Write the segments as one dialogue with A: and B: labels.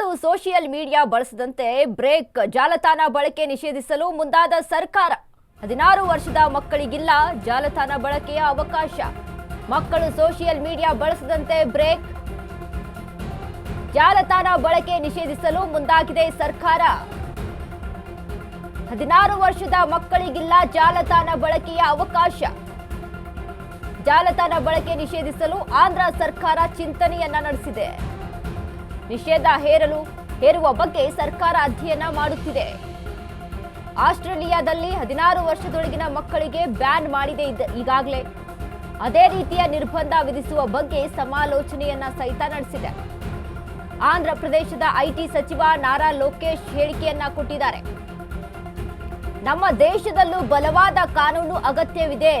A: ಮಕ್ಕಳು social media ಬಳಸದಂತೆ break ಜಾಲತಾಣ ಬಳಕೆ ನಿಷೇಧಿಸಲು ಮುಂದಾದ ಸರ್ಕಾರ 16 ವರ್ಷದ ಮಕ್ಕಳಿಗಿಲ್ಲ ಜಾಲತಾಣ ಬಳಕೆಯ ಅವಕಾಶ ಮಕ್ಕಳು ಸೋಷಿಯಲ್ ಮೀಡಿಯಾ ಬಳಸದಂತೆ ಬ್ರೇಕ್ ಜಾಲತಾಣ ಬಳಕೆ ನಿಷೇಧಿಸಲು ಮುಂದಾಗಿದೆ ಸರ್ಕಾರ 16 ವರ್ಷದ ಮಕ್ಕಳಿಗಿಲ್ಲ ಜಾಲತಾಣ ಬಳಕೆಯ ಅವಕಾಶ ಜಾಲತಾಣ ಬಳಕೆ ನಿಷೇಧಿಸಲು ಆಂಧ್ರ ಸರ್ಕಾರ ಚಿಂತನೆಯನ್ನ ನಡೆಸಿದೆ ನಿಷೇಧ ಹೇರುವ ಬಗ್ಗೆ ಸರ್ಕಾರ ಅಧ್ಯಯನ ಮಾಡುತ್ತಿದೆ ಆಸ್ಟ್ರೇಲಿಯಾದಲ್ಲಿ 16 ವರ್ಷದೊಳಗಿನ ಮಕ್ಕಳಿಗೆ ಬ್ಯಾನ್ ಮಾಡಿದೆ ಈಗಾಗಲೇ ಅದೇ ರೀತಿಯ ನಿರ್ಬಂಧ ವಿಧಿಸುವ ಬಗ್ಗೆ ಸಮಾಲೋಚನೆಯನ್ನ ಸಹಿತ ನಡೆಸಿದೆ ಆಂಧ್ರ ಪ್ರದೇಶದ ಐಟಿ ಸಚಿವ ನಾರಾ ಲೋಕೇಶ್ ಹೇಳಿಕೆಯನ್ನ ಕೊಟ್ಟಿದ್ದಾರೆ ನಮ್ಮ ದೇಶದಲ್ಲೂ ಬಲವಾದ ಕಾನೂನು ಅಗತ್ಯವಿದೆ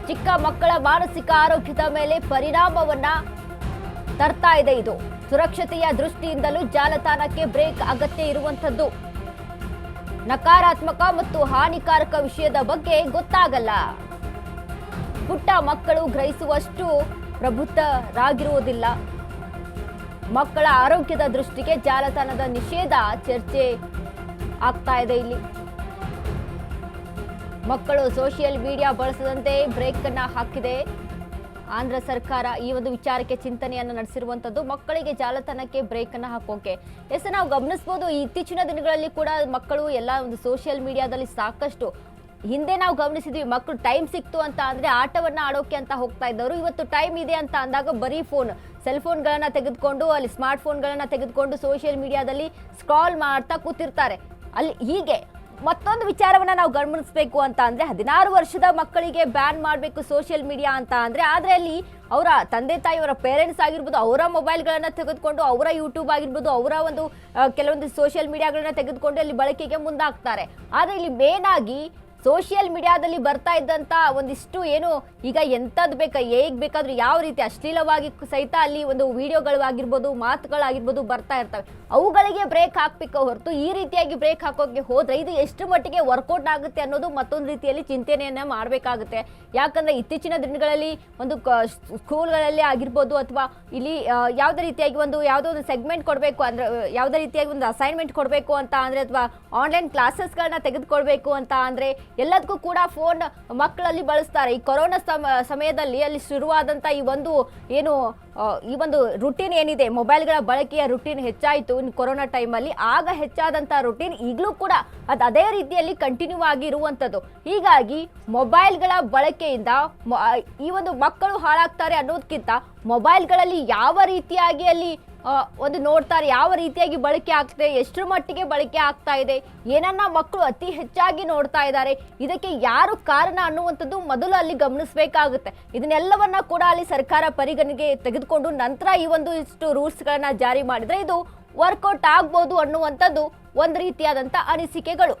A: ಚಿಕ್ಕ ಮಕ್ಕಳ ಮಾನಸಿಕ ಆರೋಗ್ಯದ ಮೇಲೆ ಪರಿಣಾಮವನ್ನ ತರ್ತಾ ಇದೆ ಇದು ಸುರಕ್ಷತೆಯ ದೃಷ್ಟಿಯಿಂದಲೂ ಜಾಲತಾಣಕ್ಕೆ ಬ್ರೇಕ್ ಅಗತ್ಯ ಇರುವಂತದ್ದು ನಕಾರಾತ್ಮಕ ಮತ್ತು ಹಾನಿಕಾರಕ ವಿಷಯದ ಬಗ್ಗೆ ಗೊತ್ತಾಗಲ್ಲ ಪುಟ್ಟ ಮಕ್ಕಳು ಗ್ರಹಿಸುವಷ್ಟು ಪ್ರಬುದ್ಧರಾಗಿರುವುದಿಲ್ಲ ಮಕ್ಕಳ ಆರೋಗ್ಯದ ದೃಷ್ಟಿಗೆ ಜಾಲತಾಣದ ನಿಷೇಧ ಚರ್ಚೆ ಆಗ್ತಾ ಇದೆ ಇಲ್ಲಿ ಮಕ್ಕಳು ಸೋಷಿಯಲ್ ಮೀಡಿಯಾ ಬಳಸದಂತೆ ಬ್ರೇಕ್ ಅನ್ನ ಹಾಕಿದೆ ಆಂಧ್ರ ಸರ್ಕಾರ ಈ ಒಂದು ವಿಚಾರಕ್ಕೆ ಚಿಂತನೆಯನ್ನು ನಡೆಸಿರುವಂತದ್ದು ಮಕ್ಕಳಿಗೆ ಜಾಲತಾಣಕ್ಕೆ ಬ್ರೇಕ್ ಅನ್ನ ಹಾಕೋಕೆ ನಾವು ಗಮನಿಸಬಹುದು ಇತ್ತೀಚಿನ ದಿನಗಳಲ್ಲಿ ಕೂಡ ಮಕ್ಕಳು ಎಲ್ಲ ಒಂದು ಸೋಷಿಯಲ್ ಮೀಡಿಯಾದಲ್ಲಿ ಸಾಕಷ್ಟು ಹಿಂದೆ ನಾವು ಗಮನಿಸಿದ್ವಿ ಮಕ್ಕಳು ಟೈಮ್ ಸಿಕ್ತು ಅಂತ ಅಂದ್ರೆ ಆಟವನ್ನ ಆಡೋಕೆ ಅಂತ ಹೋಗ್ತಾ ಇದ್ದವರು ಇವತ್ತು ಟೈಮ್ ಇದೆ ಅಂತ ಅಂದಾಗ ಬರೀ ಸೆಲ್ ಫೋನ್ಗಳನ್ನ ತೆಗೆದುಕೊಂಡು ಅಲ್ಲಿ ಸ್ಮಾರ್ಟ್ ಫೋನ್ಗಳನ್ನ ತೆಗೆದುಕೊಂಡು ಸೋಷಿಯಲ್ ಮೀಡಿಯಾದಲ್ಲಿ ಸ್ಕ್ರಾಲ್ ಮಾಡ್ತಾ ಕೂತಿರ್ತಾರೆ ಅಲ್ಲಿ ಹೀಗೆ ಮತ್ತೊಂದು ವಿಚಾರವನ್ನ ನಾವು ಗಮನಿಸಬೇಕು ಅಂತ ಅಂದ್ರೆ 16 ವರ್ಷದ ಮಕ್ಕಳಿಗೆ ಬ್ಯಾನ್ ಮಾಡಬೇಕು ಸೋಷಿಯಲ್ ಮೀಡಿಯಾ ಅಂತ ಅಂದ್ರೆ ಆದ್ರೆ ಅಲ್ಲಿ ಅವರ ತಂದೆ ತಾಯಿ ಅವರ ಪೇರೆಂಟ್ಸ್ ಆಗಿರ್ಬೋದು ಅವರ ಮೊಬೈಲ್ಗಳನ್ನ ತೆಗೆದುಕೊಂಡು ಅವರ ಯೂಟ್ಯೂಬ್ ಆಗಿರ್ಬೋದು ಅವರ ಒಂದು ಕೆಲವೊಂದು ಸೋಷಿಯಲ್ ಮೀಡಿಯಾಗಳನ್ನ ತೆಗೆದುಕೊಂಡು ಅಲ್ಲಿ ಬಳಕೆಗೆ ಮುಂದಾಗ್ತಾರೆ ಆದ್ರೆ ಇಲ್ಲಿ ಮೇನ್ ಆಗಿ ಸೋಷಿಯಲ್ ಮೀಡಿಯಾದಲ್ಲಿ ಬರ್ತಾ ಇದ್ದಂತ ಒಂದಿಷ್ಟು ಏನು ಈಗ ಎಂಥದ್ದು ಬೇಕಾ ಹೇಗ್ ಬೇಕಾದ್ರೂ ಯಾವ ರೀತಿ ಅಶ್ಲೀಲವಾಗಿ ಸಹಿತ ಅಲ್ಲಿ ಒಂದು ವಿಡಿಯೋಗಳಾಗಿರ್ಬೋದು ಮಾತುಗಳಾಗಿರ್ಬೋದು ಬರ್ತಾ ಇರ್ತವೆ ಅವುಗಳಿಗೆ ಬ್ರೇಕ್ ಹಾಕ್ಬೇಕು ಹೊರತು ಈ ರೀತಿಯಾಗಿ ಬ್ರೇಕ್ ಹಾಕೋಕೆ ಹೋದ್ರೆ ಇದು ಎಷ್ಟು ಮಟ್ಟಿಗೆ ವರ್ಕೌಟ್ ಆಗುತ್ತೆ ಅನ್ನೋದು ಮತ್ತೊಂದು ರೀತಿಯಲ್ಲಿ ಚಿಂತನೆಯನ್ನ ಮಾಡಬೇಕಾಗುತ್ತೆ ಯಾಕಂದ್ರೆ ಇತ್ತೀಚಿನ ದಿನಗಳಲ್ಲಿ ಒಂದು ಸ್ಕೂಲ್ಗಳಲ್ಲಿ ಆಗಿರ್ಬೋದು ಅಥವಾ ಇಲ್ಲಿ ಯಾವುದೇ ರೀತಿಯಾಗಿ ಯಾವುದೋ ಒಂದು ಸೆಗ್ಮೆಂಟ್ ಕೊಡಬೇಕು ಅಂದ್ರೆ ಯಾವುದೇ ರೀತಿಯಾಗಿ ಒಂದು ಅಸೈನ್ಮೆಂಟ್ ಕೊಡಬೇಕು ಅಂತ ಅಂದ್ರೆ ಅಥವಾ ಆನ್ಲೈನ್ ಕ್ಲಾಸಸ್ಗಳನ್ನ ತೆಗೆದುಕೊಳ್ಬೇಕು ಅಂತ ಅಂದ್ರೆ ಎಲ್ಲದಕ್ಕೂ ಕೂಡ ಫೋನ್ ಮಕ್ಕಳಲ್ಲಿ ಬಳಸ್ತಾರೆ ಈ ಕೊರೋನಾ ಸಮಯದಲ್ಲಿ ಅಲ್ಲಿ ಶುರುವಾದಂತ ಈ ಒಂದು ರುಟೀನ್ ಏನಿದೆ ಮೊಬೈಲ್ಗಳ ಬಳಕೆಯ ರುಟೀನ್ ಹೆಚ್ಚಾಯಿತು ಕೊರೋನಾ ಟೈಮಲ್ಲಿ ಆಗ ಹೆಚ್ಚಾದಂತ ರುಟೀನ್ ಈಗಲೂ ಕೂಡ ಅದೇ ರೀತಿಯಲ್ಲಿ ಕಂಟಿನ್ಯೂ ಆಗಿ ಇರುವಂತದ್ದು ಹೀಗಾಗಿ ಮೊಬೈಲ್ಗಳ ಬಳಕೆಯಿಂದ ಈ ಒಂದು ಮಕ್ಕಳು ಹಾಳಾಗ್ತಾರೆ ಅನ್ನೋದಕ್ಕಿಂತ ಮೊಬೈಲ್ಗಳಲ್ಲಿ ಯಾವ ರೀತಿಯಾಗಿ ಅಲ್ಲಿ ಒಂದು ನೋಡ್ತಾರೆ ಯಾವ ರೀತಿಯಾಗಿ ಬಳಕೆ ಆಗ್ತದೆ ಎಷ್ಟರ ಮಟ್ಟಿಗೆ ಬಳಕೆ ಆಗ್ತಾ ಇದೆ ಏನನ್ನ ಮಕ್ಕಳು ಅತಿ ಹೆಚ್ಚಾಗಿ ನೋಡ್ತಾ ಇದ್ದಾರೆ ಇದಕ್ಕೆ ಯಾರು ಕಾರಣ ಅನ್ನುವಂಥದ್ದು ಮೊದಲು ಅಲ್ಲಿ ಗಮನಿಸಬೇಕಾಗುತ್ತೆ ಇದನ್ನೆಲ್ಲವನ್ನ ಕೂಡ ಅಲ್ಲಿ ಸರ್ಕಾರ ಪರಿಗಣನೆಗೆ ತೆಗೆದುಕೊಂಡು ನಂತರ ಈ ಇಷ್ಟು ರೂಲ್ಸ್ಗಳನ್ನ ಜಾರಿ ಮಾಡಿದ್ರೆ ಇದು ವರ್ಕೌಟ್ ಆಗ್ಬೋದು ಅನ್ನುವಂಥದ್ದು ಒಂದು ರೀತಿಯಾದಂಥ ಅನಿಸಿಕೆಗಳು